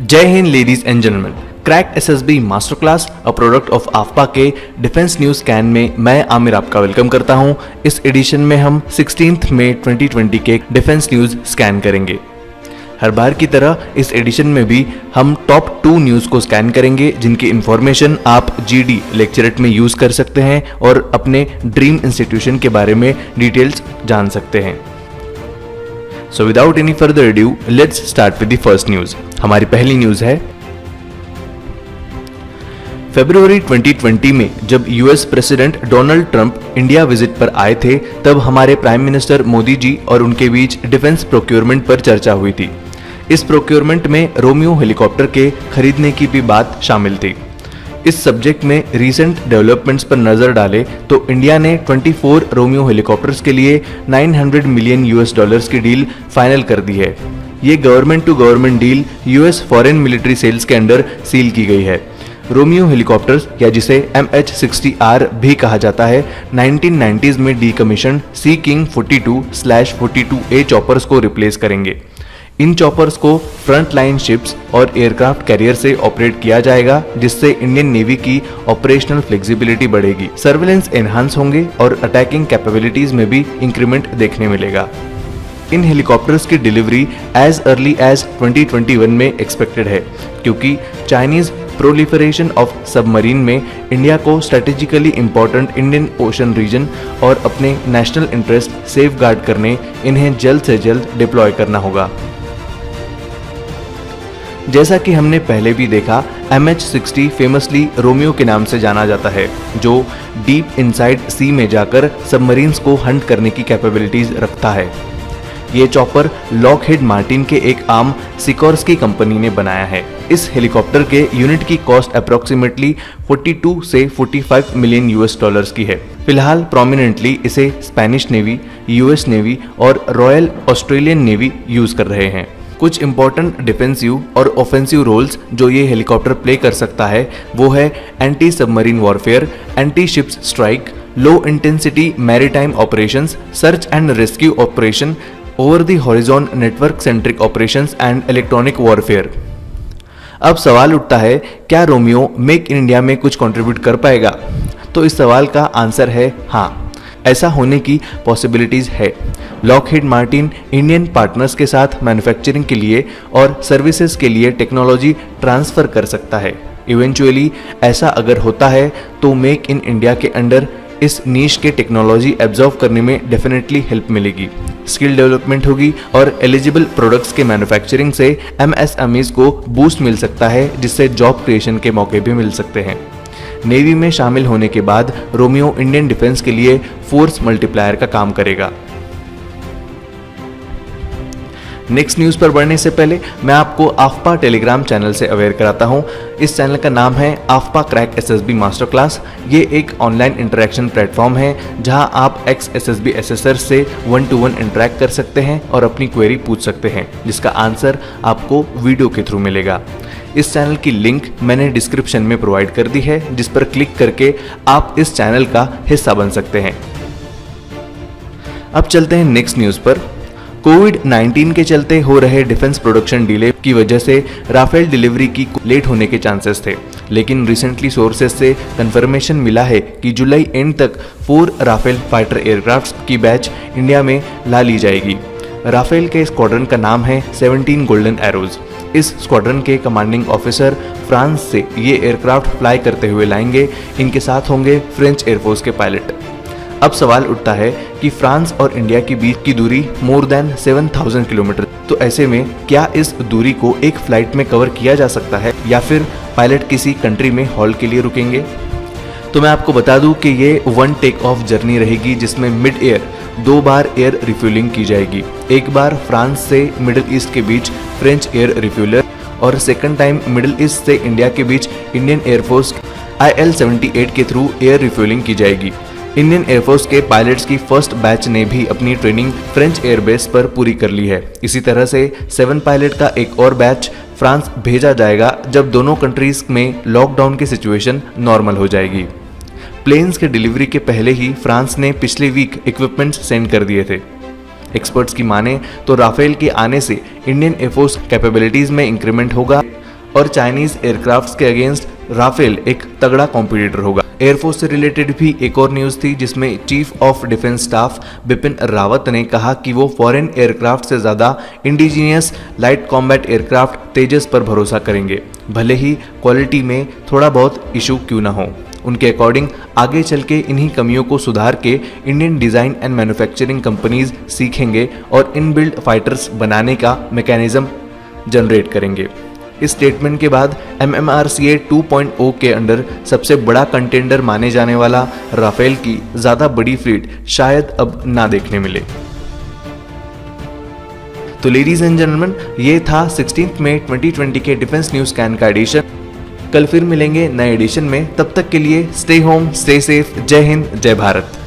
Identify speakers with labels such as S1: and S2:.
S1: जय Hind ladies and gentleman, crack SSB master class a product of आफ्पा के defence news scan में मैं आमिर आपका वेलकम करता हूं। इस एडिशन में हम 16 मई 2020 के डिफेंस न्यूज स्कैन करेंगे। हर बार की तरह इस एडिशन में भी हम टॉप 2 न्यूज को स्कैन करेंगे जिनकी इंफॉर्मेशन आप जीडी लेक्चरेट में यूज कर सकते हैं और अपने ड्रीम इंस्टीट्यूशन के बारे में डिटेल्स जान सकते हैं। So without any further ado, let's start with the first news. हमारी पहली न्यूज है फरवरी 2020 में जब US president Donald Trump India visit पर आए थे, तब हमारे प्राइम मिनिस्टर मोदी जी और उनके बीच डिफेंस प्रोक्योरमेंट पर चर्चा हुई थी। इस प्रोक्योरमेंट में रोमियो हेलीकॉप्टर के खरीदने की भी बात शामिल थी। इस सब्जेक्ट में रीसेंट डेवलपमेंट्स पर नजर डालें तो इंडिया ने 24 रोमियो हेलीकॉप्टर्स के लिए $900 मिलियन की डील फाइनल कर दी है। ये government to government deal US foreign military sales के अंडर सील की गई है। रोमियो हेलीकॉप्टर्स या जिसे MH-60R भी कहा जाता है, 1990s में decommission Sea King 42/42A choppers को रिप्लेस करेंगे। इन चॉपर्स को फ्रंट लाइन शिप्स और एयरक्राफ्ट कैरियर से ऑपरेट किया जाएगा, जिससे इंडियन नेवी की ऑपरेशनल फ्लेक्सिबिलिटी बढ़ेगी, सर्विलेंस एनहांस होंगे और अटैकिंग कैपेबिलिटीज में भी इंक्रीमेंट देखने मिलेगा। इन हेलीकॉप्टर्स की डिलीवरी एज अर्ली एज 2021 में एक्सपेक्टेड है, क्योंकि चाइनीज प्रोलिफरेशन ऑफ सबमरीन में इंडिया को strategically important Indian Ocean region और अपने नेशनल इंटरेस्ट सेफ गार्ड करने इन्हें जल्द से जल्द डिप्लॉय करना होगा। जैसा कि हमने पहले भी देखा, MH-60 फेमसली रोमियो के नाम से जाना जाता है, जो डीप इनसाइड सी में जाकर सबमरीन्स को हंट करने की कैपेबिलिटीज रखता है। ये चॉपर लॉकहीड मार्टिन के एक आर्म सिकोर्स्की कंपनी ने बनाया है। इस हेलीकॉप्टर के यूनिट की कॉस्ट अप्रोक्सीमेटली 42 से 45 मिलियन US की है। फिलहाल प्रोमिनेंटली इसे स्पेनिश नेवी, यूएस नेवी और रॉयल ऑस्ट्रेलियन नेवी यूज कर रहे हैं। कुछ इंपॉर्टेंट डिफेंसिव और ऑफेंसिव रोल्स जो ये हेलीकॉप्टर प्ले कर सकता है वो है anti submarine warfare, anti ships strike, low intensity maritime operations, search and rescue operation, over the horizon network centric operations and electronic warfare. अब सवाल उठता है, क्या रोमियो मेक इन इंडिया में कुछ कंट्रीब्यूट कर पाएगा? तो इस सवाल का आंसर है हाँ, ऐसा होने की पॉसिबिलिटीज है। लॉकहीड मार्टिन इंडियन पार्टनर्स के साथ मैन्युफैक्चरिंग के लिए और सर्विसेज के लिए टेक्नोलॉजी ट्रांसफर कर सकता है। इवेंचुअली ऐसा अगर होता है तो मेक इन इंडिया के अंडर इस नीश के टेक्नोलॉजी एब्जॉर्व करने में डेफिनेटली हेल्प मिलेगी, स्किल डेवलपमेंट होगी और एलिजिबल प्रोडक्ट्स के मैन्युफैक्चरिंग से MSMEs को बूस्ट मिल सकता है, जिससे जॉब क्रिएशन के मौके भी मिल सकते हैं। नेवी में शामिल होने के बाद रोमियो इंडियन डिफेंस के लिए फोर्स मल्टीप्लायर का काम करेगा। नेक्स्ट न्यूज पर बढ़ने से पहले मैं आपको आफ्पा टेलीग्राम चैनल से अवेयर कराता हूं। इस चैनल का नाम है आफ्पा क्रैक एसएसबी मास्टर क्लास। ये एक ऑनलाइन इंटरेक्शन प्लेटफॉर्म है जहां आप एक्स एसएसबी एसेसर से 1-to-1 इंटरेक्ट कर सकते हैं और अपनी क्वेरी पूछ सकते हैं, जिसका आंसर आपको वीडियो के थ्रू मिलेगा। इस चैनल की लिंक मैंने डिस्क्रिप्शन में प्रोवाइड कर दी है, जिस पर क्लिक करके आप इस चैनल का हिस्सा बन सकते हैं। अब चलते हैं नेक्स्ट न्यूज पर। कोविड-19 के चलते हो रहे डिफेंस प्रोडक्शन डिले की वजह से राफेल डिलीवरी की लेट होने के चांसेस थे, लेकिन रिसेंटली सोर्सेज से कंफर्मेशन मिला है कि जुलाई एंड तक 4 राफेल फाइटर एयरक्राफ्ट की बैच इंडिया में ला ली जाएगी। राफेल के स्क्वाड्रन का नाम है 17 गोल्डन एरोज। इस स्क्वाड्रन के कमांडिंग ऑफिसर फ्रांस से ये एयरक्राफ्ट फ्लाई करते हुए लाएंगे। इनके साथ होंगे फ्रेंच एयरफोर्स के पायलट। अब सवाल उठता है कि फ्रांस और इंडिया के बीच की दूरी मोर देन 7000 किलोमीटर, तो ऐसे में क्या इस दूरी को एक फ्लाइट में कवर किया जा सकता है या फिर पायलट किसी कंट्री में हॉल्ट के लिए रुकेंगे? तो मैं आपको बता दूं कि ये 1 टेक ऑफ जर्नी रहेगी, जिसमें मिड एयर 2 बार एयर रिफ्यूलिंग की जाएगी। एक बार फ्रांस से मिडिल ईस्ट के बीच फ्रेंच एयर रिफ्यूलर और सेकंड टाइम मिडिल ईस्ट से इंडिया के बीच इंडियन एयरफोर्स IL-78 के थ्रू एयर रिफ्यूलिंग की जाएगी। इंडियन एयरफोर्स के पायलट्स की फर्स्ट बैच ने भी अपनी ट्रेनिंग फ्रेंच एयरबेस पर पूरी कर ली है। इसी तरह से 7 पायलट का एक और बैच फ्रांस भेजा जाएगा जब दोनों कंट्रीज में लॉकडाउन की सिचुएशन नॉर्मल हो जाएगी। प्लेन्स के डिलीवरी के पहले ही फ्रांस ने पिछले वीक इक्विपमेंट्स सेंड कर दिए थे। एक्सपर्ट्स की माने तो राफेल के आने से इंडियन एयरफोर्स कैपेबिलिटीज में इंक्रीमेंट होगा और चाइनीज एयरक्राफ्ट्स के अगेंस्ट राफेल एक तगड़ा कॉम्पिटिटर होगा। एयरफोर्स से रिलेटेड भी एक और न्यूज थी जिसमें chief of defence staff Bipin Rawat ने कहा कि वो फॉरेन एयरक्राफ्ट से ज्यादा इंडिजीनियस लाइट कॉम्बैट एयरक्राफ्ट तेजस पर भरोसा करेंगे, भले ही क्वालिटी में थोड़ा बहुत इशू क्यों ना हो। उनके अकॉर्डिंग आगे चल के इन्हीं कमियों को सुधार के Indian design and manufacturing companies सीखेंगे और इनबिल्ट फाइटर्स बनाने का मैकेनिज्म जनरेट करेंगे। इस स्टेटमेंट के बाद MMRCA 2.0 के अंडर सबसे बड़ा कंटेंडर माने जाने वाला राफेल की ज्यादा बड़ी फ्लीट शायद अब ना देखने मिले। तो लेडीज एंड जेंटलमैन, ये था 16 मई 2020 के डिफेंस न्यूज स्कैन का एडिशन। कल फिर मिलेंगे नए एडिशन में, तब तक के लिए स्टे होम, स्टे सेफ। जय हिंद, जय भारत।